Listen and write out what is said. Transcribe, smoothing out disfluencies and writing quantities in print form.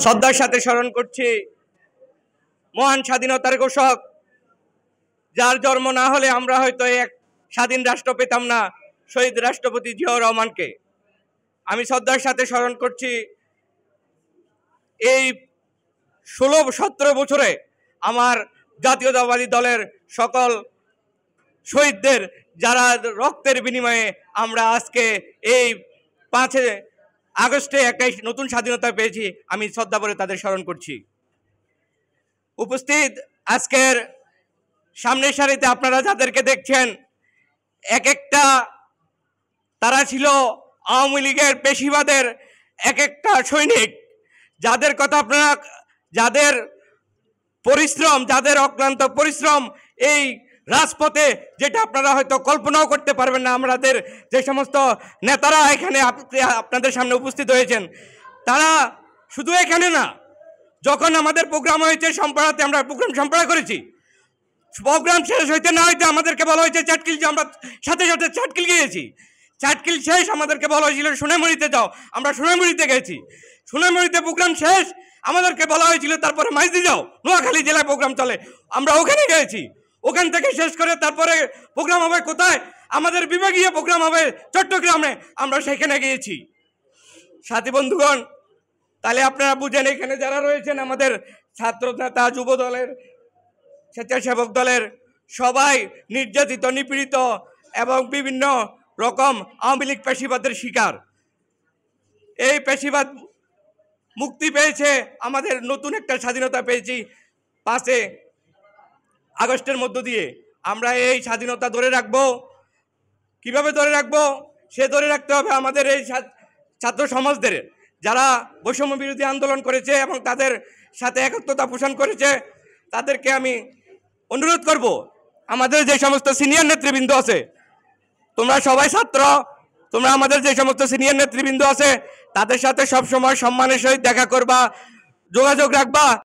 শ্রদ্ধার সাথে স্মরণ করছি মহান স্বাধীনতার ঘোষক, যার জন্ম না হলে আমরা হয়তো এক স্বাধীন রাষ্ট্র পেতাম না, শহীদ রাষ্ট্রপতি জিয়াউর রহমানকে। আমি শ্রদ্ধার সাথে স্মরণ করছি এই 16-17 বছরে আমার জাতীয়তাবাদী দলের সকল শহীদদের, যারা রক্তের বিনিময়ে আমরা আজকে এই 5 আগস্টে একটা নতুন স্বাধীনতা পেয়েছি। আমি শ্রদ্ধা করে তাদের স্মরণ করছি। উপস্থিত আজকের সামনের সারিতে আপনারা যাদেরকে দেখছেন, এক একটা তারা ছিল আওয়ামী লীগের পেশিবাদের এক একটা সৈনিক, যাদের কথা আপনারা, যাদের পরিশ্রম, যাদের অক্লান্ত পরিশ্রম এই রাজপথে, যেটা আপনারা হয়তো কল্পনাও করতে পারবেন না। আমাদের যে সমস্ত নেতারা এখানে আপনাদের সামনে উপস্থিত হয়েছেন, তারা শুধু এখানে না, যখন আমাদের প্রোগ্রাম হয়েছে সম্পাড়াতে, আমরা প্রোগ্রাম সম্পাড়া করেছি, প্রোগ্রাম শেষ হইতে না হইতে আমাদেরকে বলা হয়েছে চাটকিল, যে আমরা সাথে সাথে চাটকিল গিয়েছি। চাটকিল শেষ আমাদেরকে বলা হয়েছিল সোনামুড়িতে যাও, আমরা সোনামুড়িতে গেছি। সোনামুড়িতে প্রোগ্রাম শেষ আমাদেরকে বলা হয়েছিল তারপরে মাইজদি যাও, নোয়াখালী জেলায় প্রোগ্রাম চলে, আমরা ওখানে গিয়েছি। ওখান থেকে শেষ করে তারপরে প্রোগ্রাম হবে কোথায়? আমাদের বিভাগীয় প্রোগ্রাম হবে চট্টগ্রামে, আমরা সেখানে গিয়েছি। সাথী বন্ধুগণ, তাহলে আপনারা বুঝেন এখানে যারা রয়েছেন, আমাদের ছাত্র নেতা, যুব দলের, স্বেচ্ছাসেবক দলের সবাই নির্যাতিত, নিপীড়িত এবং বিভিন্ন রকম আওয়ামী লীগ পেশিবাদের শিকার। এই পেশিবাদ মুক্তি পেয়েছে, আমাদের নতুন একটা স্বাধীনতা পেয়েছি 5 আগস্টের মধ্য দিয়ে। আমরা এই স্বাধীনতা ধরে রাখবো। কিভাবে ধরে রাখবো? সে ধরে রাখতে হবে আমাদের এই ছাত্র সমাজদের, যারা বৈষম্য বিরোধী আন্দোলন করেছে এবং তাদের সাথে একত্রতা পোষণ করেছে। তাদেরকে আমি অনুরোধ করব, আমাদের যে সমস্ত সিনিয়র নেতৃবৃন্দ আছে, তোমরা সবাই ছাত্র, তোমরা আমাদের যে সমস্ত সিনিয়র নেতৃবৃন্দ আছে তাদের সাথে সবসময় সম্মানের সহিত দেখা করবা, যোগাযোগ রাখবা।